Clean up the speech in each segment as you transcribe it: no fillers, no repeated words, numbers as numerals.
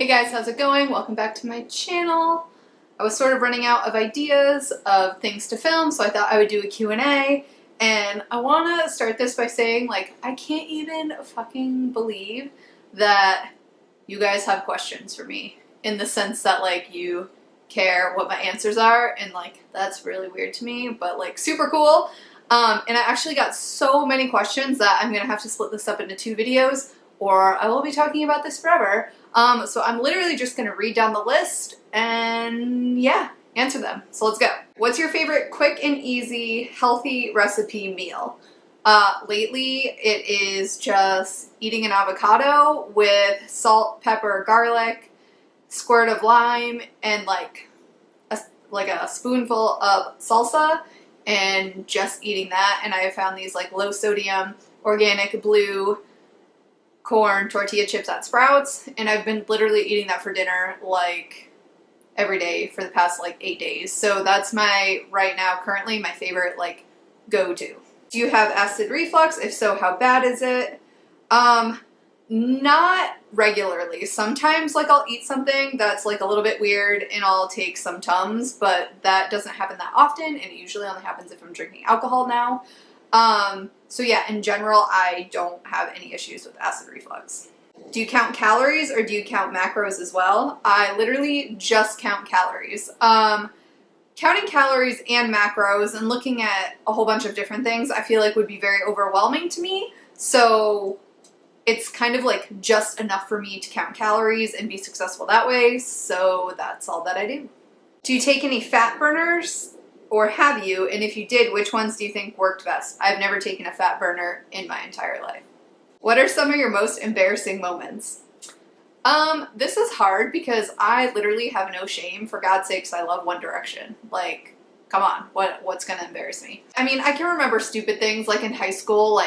Hey guys, how's it going? Welcome back to my channel. I was sort of running out of ideas of things to film, so I thought I would do a Q&A. And I want to start this by saying, I can't even fucking believe that you guys have questions for me. In the sense that, you care what my answers are, and, that's really weird to me, but, super cool. And I actually got so many questions that I'm gonna have to split this up into 2 videos, or I will be talking about this forever. So I'm literally just gonna read down the list and yeah, answer them. So let's go. What's your favorite quick and easy, healthy recipe meal? Lately it is just eating an avocado with salt, pepper, garlic, squirt of lime, and a spoonful of salsa, and just eating that. And I have found these low sodium, organic blue corn tortilla chips at Sprouts, and I've been literally eating that for dinner every day for the past 8 days. So that's right now currently my favorite go-to. Do you have acid reflux? If so, how bad is it? Not regularly. Sometimes I'll eat something that's a little bit weird and I'll take some Tums, but that doesn't happen that often, and it usually only happens if I'm drinking alcohol now. So yeah, in general, I don't have any issues with acid reflux. Do you count calories or do you count macros as well? I literally just count calories. Counting calories and macros and looking at a whole bunch of different things I feel would be very overwhelming to me. So it's kind of just enough for me to count calories and be successful that way. So that's all that I do. Do you take any fat burners? Or have you? And if you did, which ones do you think worked best? I've never taken a fat burner in my entire life. What are some of your most embarrassing moments? This is hard because I literally have no shame. For God's sakes, I love One Direction. Come on, what's gonna embarrass me? I mean, I can remember stupid things in high school.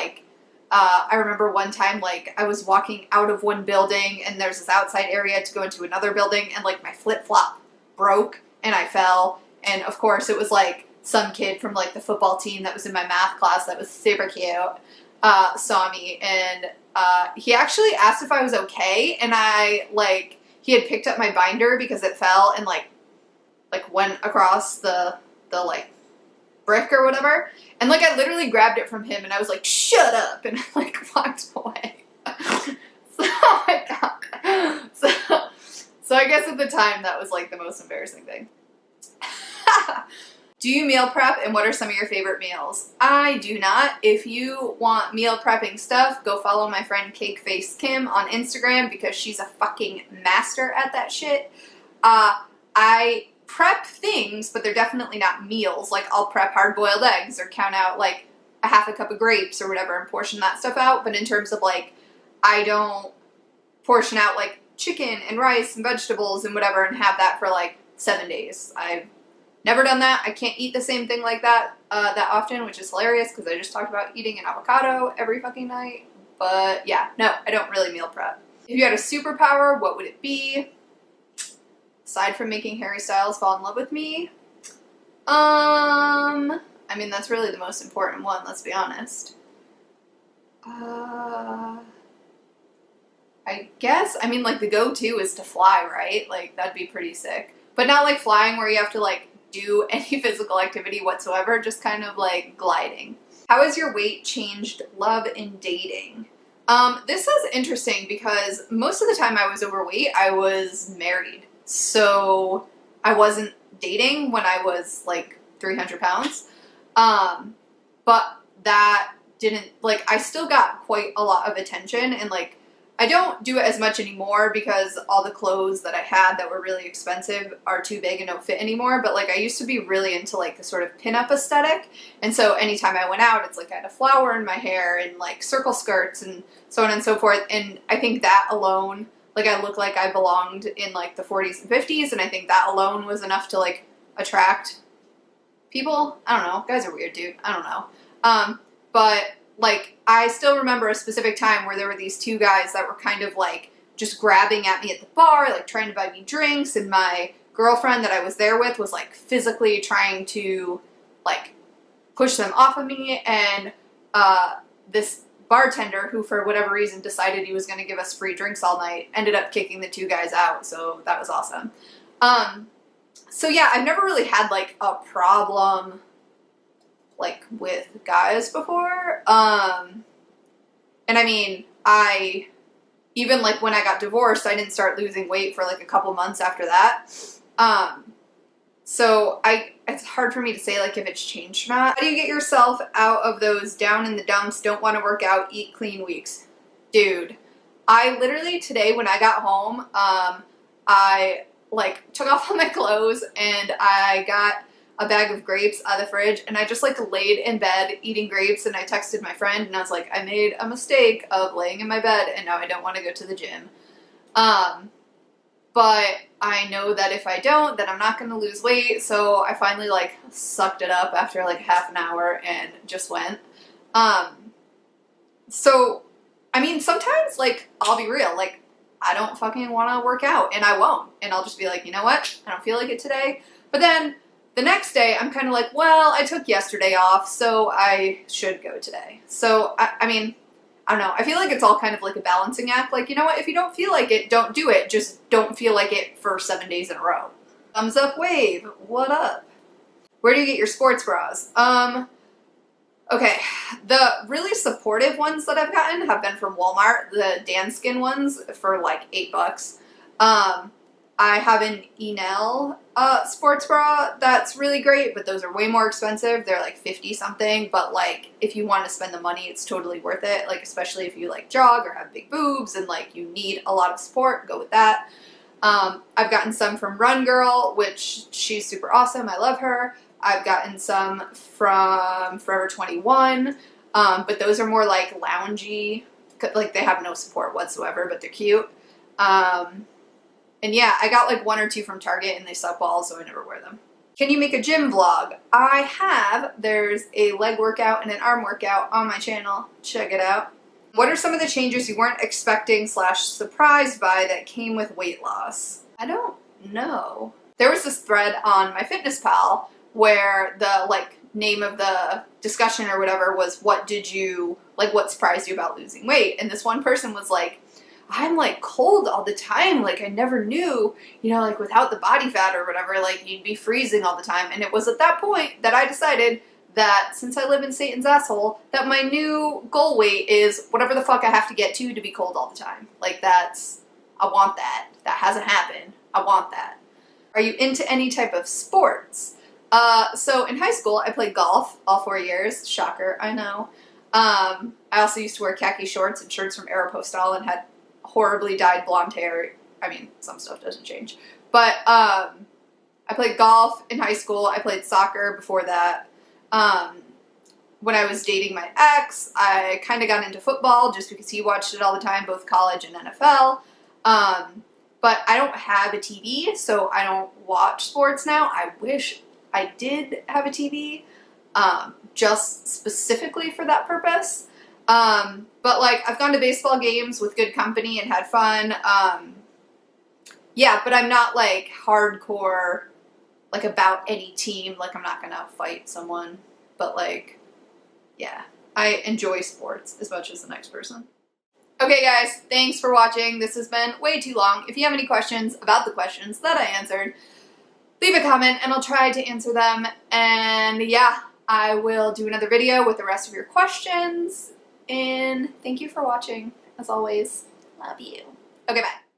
I remember one time I was walking out of one building and there's this outside area to go into another building, and my flip-flop broke and I fell. And of course it was some kid from the football team that was in my math class that was super cute, saw me, and he actually asked if I was okay, and he had picked up my binder because it fell and went across the brick or whatever, and I literally grabbed it from him and I was like, shut up, and I walked away. Oh my god. So I guess at the time that was the most embarrassing thing. Do you meal prep, and what are some of your favorite meals? I do not. If you want meal prepping stuff, go follow my friend Cake Face Kim on Instagram because she's a fucking master at that shit. I prep things, but they're definitely not meals. I'll prep hard-boiled eggs or count out a half a cup of grapes or whatever and portion that stuff out. But in terms of I don't portion out chicken and rice and vegetables and whatever and have that for 7 days. I've never done that. I can't eat the same thing that often, which is hilarious because I just talked about eating an avocado every fucking night. But yeah, no, I don't really meal prep. If you had a superpower, what would it be? Aside from making Harry Styles fall in love with me? I mean, that's really the most important one, let's be honest. I guess, I mean, the go-to is to fly, right? That'd be pretty sick. But not flying where you have to do any physical activity whatsoever, just kind of gliding. How has your weight changed love and dating? This is interesting because most of the time I was overweight, I was married. So I wasn't dating when I was 300 pounds. But that didn't, I still got quite a lot of attention, and I don't do it as much anymore because all the clothes that I had that were really expensive are too big and don't fit anymore. But I used to be really into the sort of pinup aesthetic. And so anytime I went out, it's I had a flower in my hair and circle skirts and so on and so forth. And I think that alone, I looked like I belonged in the 40s and 50s. And I think that alone was enough to attract people. I don't know. Guys are weird, dude. I don't know. But I still remember a specific time where there were these 2 guys that were kind of just grabbing at me at the bar, trying to buy me drinks, and my girlfriend that I was there with was physically trying to push them off of me, and this bartender, who for whatever reason decided he was going to give us free drinks all night, ended up kicking the 2 guys out, so that was awesome. So yeah, I've never really had like a problem like with guys before. And I mean, even like when I got divorced, I didn't start losing weight for like a couple months after that. So it's hard for me to say like if it's changed or not. How do you get yourself out of those down in the dumps, don't want to work out, eat clean weeks? Dude, I literally today when I got home, I like took off all my clothes and I got a bag of grapes out of the fridge and I just like laid in bed eating grapes, and I texted my friend and I was like, I made a mistake of laying in my bed and now I don't want to go to the gym. But I know that if I don't, then I'm not going to lose weight, so I finally like sucked it up after like half an hour and just went. So I mean, sometimes like I'll be real, like I don't fucking want to work out and I won't, and I'll just be like, you know what, I don't feel like it today. But then the next day I'm kind of like, well, I took yesterday off, so I should go today. So I mean, I don't know, I feel like it's all kind of like a balancing act. Like, you know what, if you don't feel like it, don't do it. Just don't feel like it for 7 days in a row. Thumbs up wave, what up? Where do you get your sports bras? Okay, the really supportive ones that I've gotten have been from Walmart, the Danskin ones for like $8. I have an Enel sports bra that's really great, but those are way more expensive. They're like 50 something, but like if you want to spend the money, it's totally worth it. Like especially if you like jog or have big boobs and like you need a lot of support, go with that. I've gotten some from Run Girl, which she's super awesome. I love her. I've gotten some from Forever 21, but those are more like loungy, like they have no support whatsoever, but they're cute. And yeah, I got like 1 or 2 from Target and they suck balls, so I never wear them. Can you make a gym vlog? I have. There's a leg workout and an arm workout on my channel. Check it out. What are some of the changes you weren't expecting / surprised by that came with weight loss? I don't know. There was this thread on MyFitnessPal where the like name of the discussion or whatever was what surprised you about losing weight? And this one person was like, I'm like cold all the time, like I never knew, you know, like without the body fat or whatever, like you'd be freezing all the time. And it was at that point that I decided that since I live in Satan's asshole, that my new goal weight is whatever the fuck I have to get to be cold all the time. Like I want that. That hasn't happened. I want that. Are you into any type of sports? So in high school, I played golf all 4 years. Shocker, I know. I also used to wear khaki shorts and shirts from Aeropostale and had horribly dyed blonde hair. I mean, some stuff doesn't change. But I played golf in high school. I played soccer before that. When I was dating my ex, I kind of got into football just because he watched it all the time, both college and NFL. But I don't have a TV, so I don't watch sports now. I wish I did have a TV, just specifically for that purpose. But like I've gone to baseball games with good company and had fun. Yeah, but I'm not like hardcore, like about any team. Like I'm not gonna fight someone, but like, yeah, I enjoy sports as much as the next person. Okay guys, thanks for watching. This has been way too long. If you have any questions about the questions that I answered, leave a comment and I'll try to answer them. And yeah, I will do another video with the rest of your questions. And thank you for watching, as always. Love you. Okay, bye.